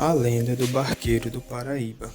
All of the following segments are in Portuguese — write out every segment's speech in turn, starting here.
A lenda do barqueiro do Paraíba.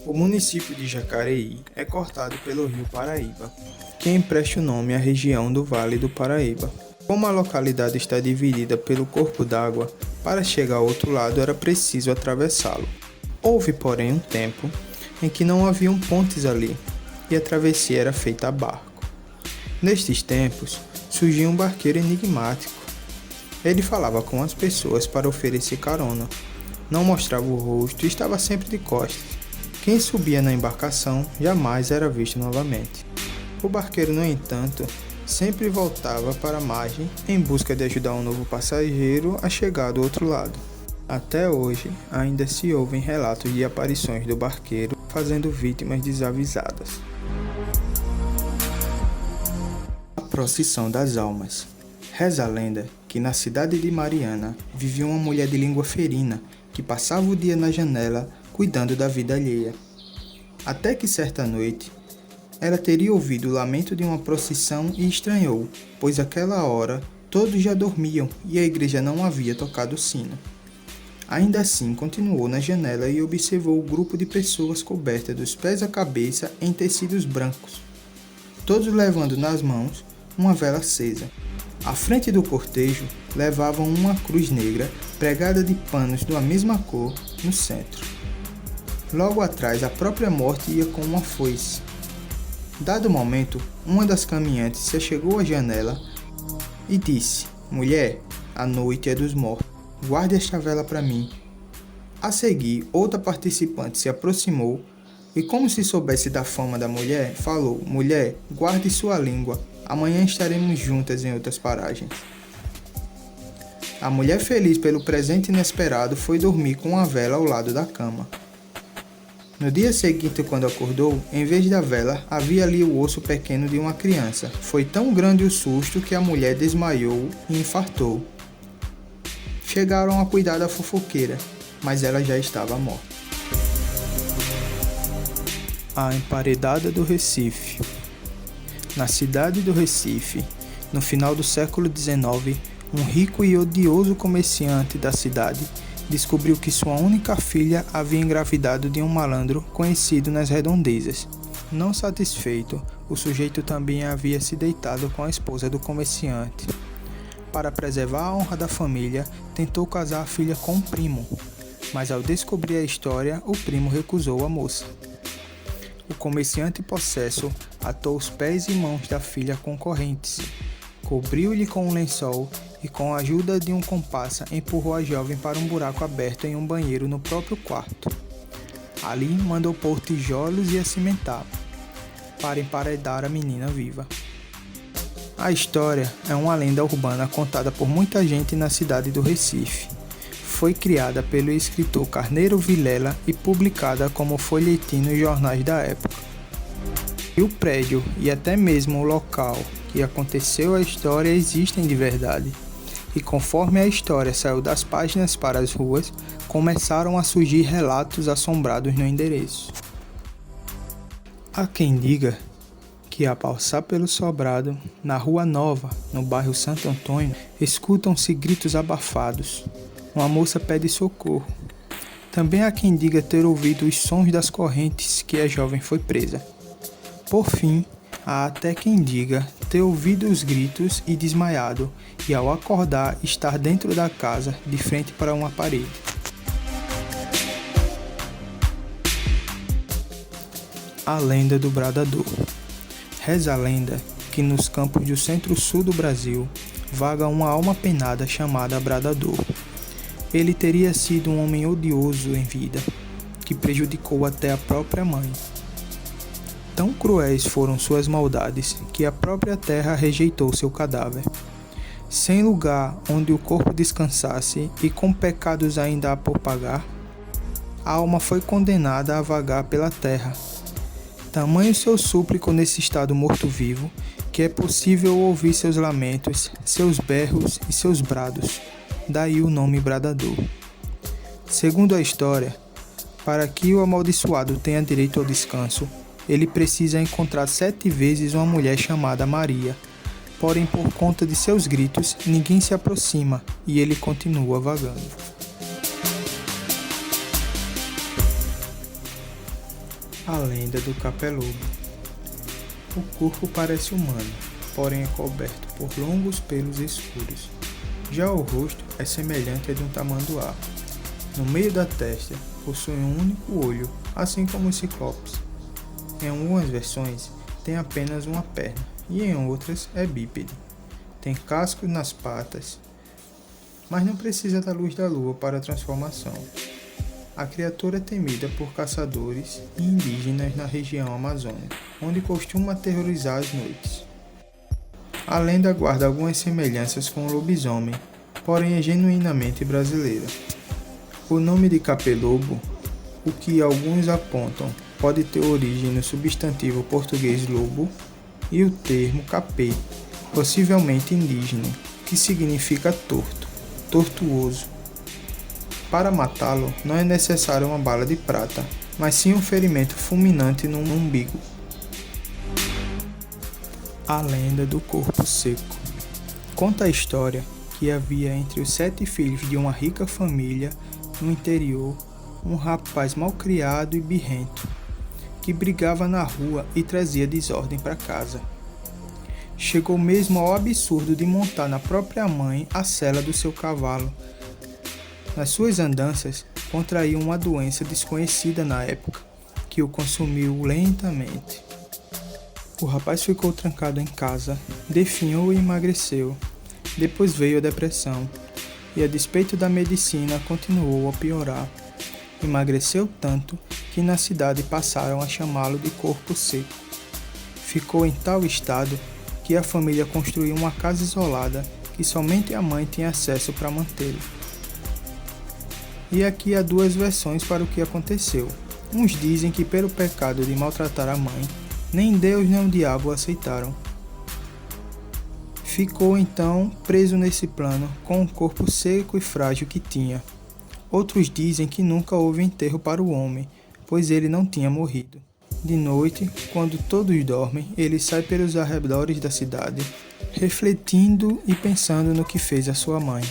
O município de Jacareí é cortado pelo rio Paraíba, que empresta o nome à região do Vale do Paraíba. Como a localidade está dividida pelo corpo d'água, para chegar ao outro lado era preciso atravessá-lo. Houve, porém, um tempo em que não haviam pontes ali, e a travessia era feita a barco. Nestes tempos, surgiu um barqueiro enigmático. Ele falava com as pessoas para oferecer carona. Não mostrava o rosto e estava sempre de costas. Quem subia na embarcação jamais era visto novamente. O barqueiro, no entanto, sempre voltava para a margem em busca de ajudar um novo passageiro a chegar do outro lado. Até hoje, ainda se ouvem relatos de aparições do barqueiro fazendo vítimas desavisadas. A procissão das almas. Reza a lenda que na cidade de Mariana vivia uma mulher de língua ferina que passava o dia na janela cuidando da vida alheia. Até que certa noite, ela teria ouvido o lamento de uma procissão e estranhou, pois àquela hora todos já dormiam e a igreja não havia tocado o sino. Ainda assim, continuou na janela e observou o grupo de pessoas cobertas dos pés à cabeça em tecidos brancos, todos levando nas mãos uma vela acesa. À frente do cortejo levavam uma cruz negra pregada de panos da mesma cor no centro. Logo atrás, a própria morte ia com uma foice. Dado momento, uma das caminhantes se achegou à janela e disse: "Mulher, a noite é dos mortos. Guarde esta vela para mim." A seguir, outra participante se aproximou e, como se soubesse da fama da mulher, falou: "Mulher, guarde sua língua. Amanhã estaremos juntas em outras paragens." A mulher, feliz pelo presente inesperado, foi dormir com a vela ao lado da cama. No dia seguinte, quando acordou, em vez da vela, havia ali o osso pequeno de uma criança. Foi tão grande o susto que a mulher desmaiou e infartou. Chegaram a cuidar da fofoqueira, mas ela já estava morta. A emparedada do Recife. Na cidade do Recife, no final do século XIX, um rico e odioso comerciante da cidade descobriu que sua única filha havia engravidado de um malandro conhecido nas redondezas. Não satisfeito, o sujeito também havia se deitado com a esposa do comerciante. Para preservar a honra da família, tentou casar a filha com um primo, mas ao descobrir a história, o primo recusou a moça. O comerciante possesso atou os pés e mãos da filha com correntes, cobriu-lhe com um lençol e, com a ajuda de um comparsa, empurrou a jovem para um buraco aberto em um banheiro no próprio quarto. Ali mandou pôr tijolos e a cimentar, para emparedar a menina viva. A história é uma lenda urbana contada por muita gente na cidade do Recife. Foi criada pelo escritor Carneiro Vilela e publicada como folhetim nos jornais da época. E o prédio e até mesmo o local que aconteceu a história existem de verdade. E conforme a história saiu das páginas para as ruas, começaram a surgir relatos assombrados no endereço. Há quem diga que, a passar pelo sobrado, na Rua Nova, no bairro Santo Antônio, escutam-se gritos abafados. Uma moça pede socorro. Também há quem diga ter ouvido os sons das correntes que a jovem foi presa. Por fim, há até quem diga ter ouvido os gritos e desmaiado, e ao acordar estar dentro da casa, de frente para uma parede. A lenda do bradador. Reza a lenda que nos campos do centro-sul do Brasil vaga uma alma penada chamada bradador. Ele teria sido um homem odioso em vida, que prejudicou até a própria mãe. Tão cruéis foram suas maldades que a própria terra rejeitou seu cadáver. Sem lugar onde o corpo descansasse e com pecados ainda a por pagar, a alma foi condenada a vagar pela terra. Tamanho seu súplico nesse estado morto-vivo, que é possível ouvir seus lamentos, seus berros e seus brados. Daí o nome bradador. Segundo a história, para que o amaldiçoado tenha direito ao descanso, ele precisa encontrar 7 vezes uma mulher chamada Maria. Porém, por conta de seus gritos, ninguém se aproxima e ele continua vagando. A lenda do Capelobo. O corpo parece humano, porém é coberto por longos pelos escuros. Já o rosto é semelhante a de um tamanduá. No meio da testa, possui um único olho, assim como os ciclopes. Em algumas versões, tem apenas uma perna, e em outras é bípede. Tem cascos nas patas, mas não precisa da luz da lua para a transformação. A criatura é temida por caçadores e indígenas na região amazônica, onde costuma aterrorizar as noites. A lenda guarda algumas semelhanças com o lobisomem, porém é genuinamente brasileira. O nome de capelobo, o que alguns apontam, pode ter origem no substantivo português lobo e o termo capê, possivelmente indígena, que significa torto, tortuoso. Para matá-lo, não é necessário uma bala de prata, mas sim um ferimento fulminante no umbigo. A lenda do corpo seco. Conta a história que havia entre os 7 filhos de uma rica família no interior um rapaz malcriado e birrento, que brigava na rua e trazia desordem para casa. Chegou mesmo ao absurdo de montar na própria mãe a sela do seu cavalo. Nas suas andanças, contraiu uma doença desconhecida na época, que o consumiu lentamente. O rapaz ficou trancado em casa, definhou e emagreceu. Depois veio a depressão, e a despeito da medicina continuou a piorar. Emagreceu tanto que na cidade passaram a chamá-lo de corpo seco. Ficou em tal estado que a família construiu uma casa isolada que somente a mãe tinha acesso para mantê-lo. E aqui há 2 versões para o que aconteceu. Uns dizem que pelo pecado de maltratar a mãe, nem Deus nem o diabo o aceitaram. Ficou então preso nesse plano com o corpo seco e frágil que tinha. Outros dizem que nunca houve enterro para o homem, pois ele não tinha morrido. De noite, quando todos dormem, ele sai pelos arredores da cidade, refletindo e pensando no que fez a sua mãe.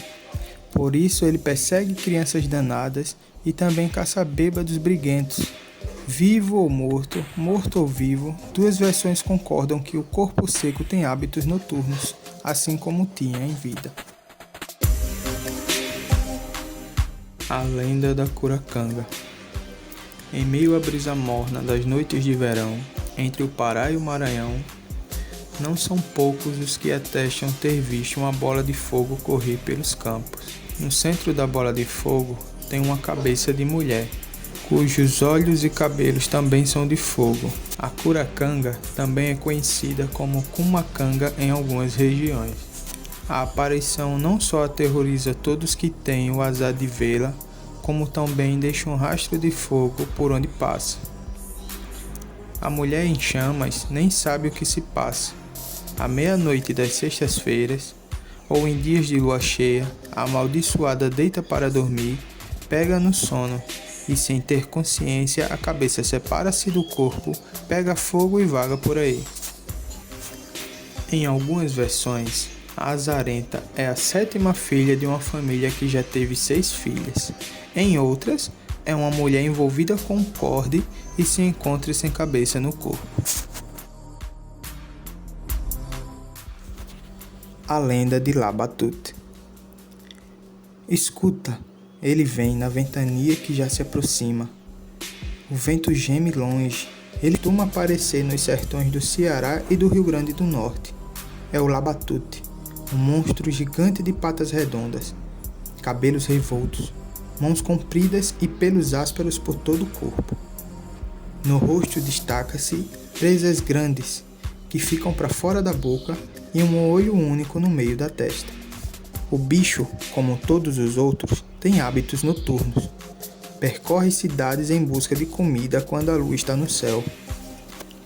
Por isso ele persegue crianças danadas e também caça bêbados briguentos. Vivo ou morto, morto ou vivo, 2 versões concordam que o corpo seco tem hábitos noturnos, assim como tinha em vida. A lenda da curacanga. Em meio à brisa morna das noites de verão, entre o Pará e o Maranhão, não são poucos os que atestam ter visto uma bola de fogo correr pelos campos. No centro da bola de fogo tem uma cabeça de mulher, cujos olhos e cabelos também são de fogo. A curacanga também é conhecida como cumacanga em algumas regiões. A aparição não só aterroriza todos que têm o azar de vê-la, como também deixa um rastro de fogo por onde passa. A mulher em chamas nem sabe o que se passa. À meia-noite das sextas-feiras, ou em dias de lua cheia, a amaldiçoada deita para dormir, pega no sono, e sem ter consciência a cabeça separa-se do corpo, pega fogo e vaga por aí. Em algumas versões, a Azarenta é a 7ª filha de uma família que já teve 6 filhas. Em outras, é uma mulher envolvida com um corde e se encontra sem cabeça no corpo. A lenda de Labatut. Escuta, ele vem na ventania que já se aproxima. O vento geme longe, ele costuma aparecer nos sertões do Ceará e do Rio Grande do Norte. É o Labatut, um monstro gigante de patas redondas, cabelos revoltos, mãos compridas e pelos ásperos por todo o corpo. No rosto destaca-se presas grandes, que ficam para fora da boca e um olho único no meio da testa. O bicho, como todos os outros, tem hábitos noturnos. Percorre cidades em busca de comida quando a lua está no céu.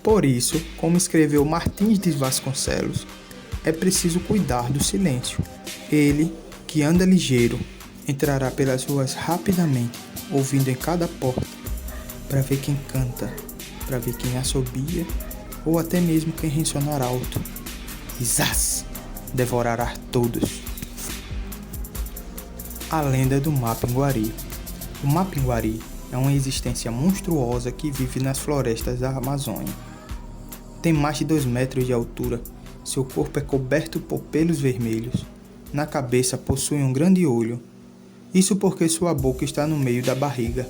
Por isso, como escreveu Martins de Vasconcelos, é preciso cuidar do silêncio. Ele, que anda ligeiro, entrará pelas ruas rapidamente, ouvindo em cada porta, para ver quem canta, para ver quem assobia, ou até mesmo quem ressonar alto. E zás, devorará todos. A lenda do Mapinguari. O Mapinguari É uma existência monstruosa que vive nas florestas da Amazônia. Tem mais de 2 metros de altura, seu corpo é coberto por pelos vermelhos. Na cabeça possui um grande olho, isso porque sua boca está no meio da barriga.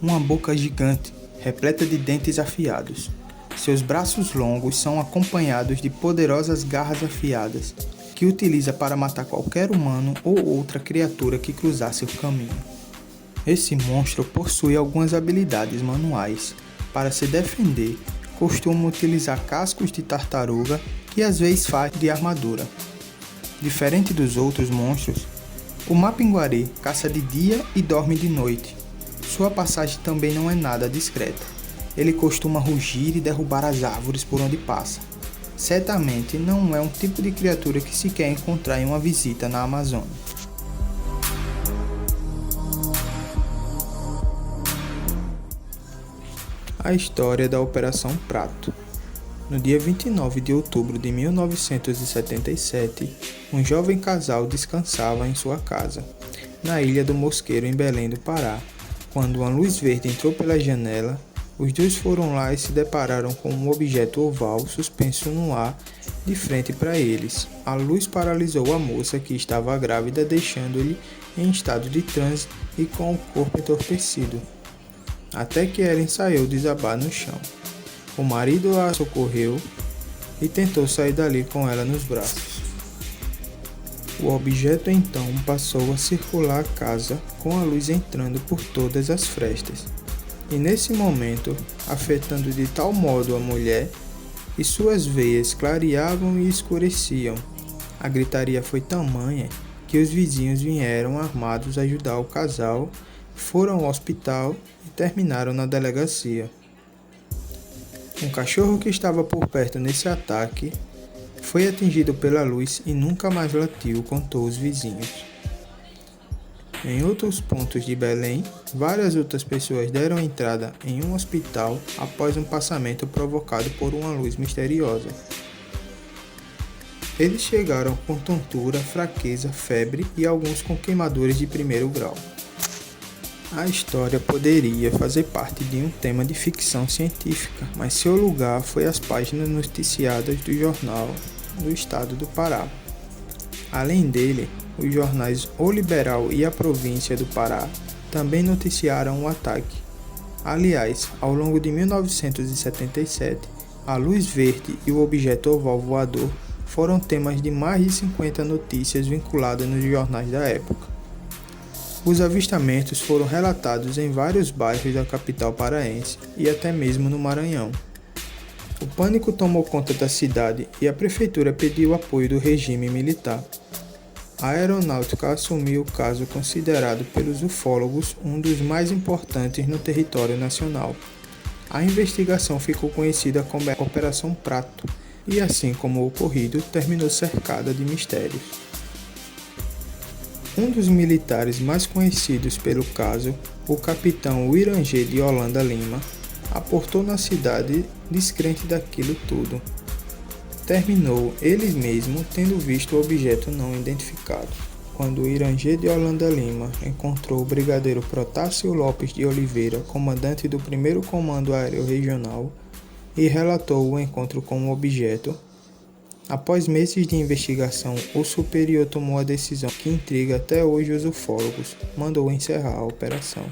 Uma boca gigante, repleta de dentes afiados. Seus braços longos são acompanhados de poderosas garras afiadas, que utiliza para matar qualquer humano ou outra criatura que cruzar seu caminho. Esse monstro possui algumas habilidades manuais. Para se defender, costuma utilizar cascos de tartaruga que às vezes faz de armadura. Diferente dos outros monstros, o Mapinguari caça de dia e dorme de noite. Sua passagem também não é nada discreta. Ele costuma rugir e derrubar as árvores por onde passa. Certamente não é um tipo de criatura que se quer encontrar em uma visita na Amazônia. A história da Operação Prato. No dia 29 de outubro de 1977, um jovem casal descansava em sua casa, na Ilha do Mosqueiro, em Belém do Pará. Quando uma luz verde entrou pela janela, os dois foram lá e se depararam com um objeto oval suspenso no ar de frente para eles. A luz paralisou a moça, que estava grávida, deixando-lhe em estado de transe e com o corpo entorpecido, até que ela ensaiou desabar no chão. O marido a socorreu e tentou sair dali com ela nos braços. O objeto então passou a circular a casa com a luz entrando por todas as frestas, e nesse momento, afetando de tal modo a mulher, que suas veias clareavam e escureciam. A gritaria foi tamanha que os vizinhos vieram armados ajudar o casal, foram ao hospital e terminaram na delegacia. Um cachorro que estava por perto nesse ataque foi atingido pela luz e nunca mais latiu, contou os vizinhos. Em outros pontos de Belém, várias outras pessoas deram entrada em um hospital após um passamento provocado por uma luz misteriosa. Eles chegaram com tontura, fraqueza, febre e alguns com queimaduras de 1º grau. A história poderia fazer parte de um tema de ficção científica, mas seu lugar foi as páginas noticiadas do Jornal do Estado do Pará. Além dele, os jornais O Liberal e A Província do Pará também noticiaram o ataque. Aliás, ao longo de 1977, a luz verde e o objeto oval voador foram temas de mais de 50 notícias vinculadas nos jornais da época. Os avistamentos foram relatados em vários bairros da capital paraense e até mesmo no Maranhão. O pânico tomou conta da cidade e a prefeitura pediu apoio do regime militar. A aeronáutica assumiu o caso, considerado pelos ufólogos um dos mais importantes no território nacional. A investigação ficou conhecida como Operação Prato e, assim como o ocorrido, terminou cercada de mistérios. Um dos militares mais conhecidos pelo caso, o capitão Irangê de Holanda Lima, aportou na cidade descrente daquilo tudo. Terminou ele mesmo tendo visto o objeto não identificado. Quando Irangê de Holanda Lima encontrou o brigadeiro Protásio Lopes de Oliveira, comandante do 1º Comando Aéreo Regional, e relatou o encontro com o objeto, após meses de investigação, o superior tomou a decisão que intriga até hoje os ufólogos, mandou encerrar a operação.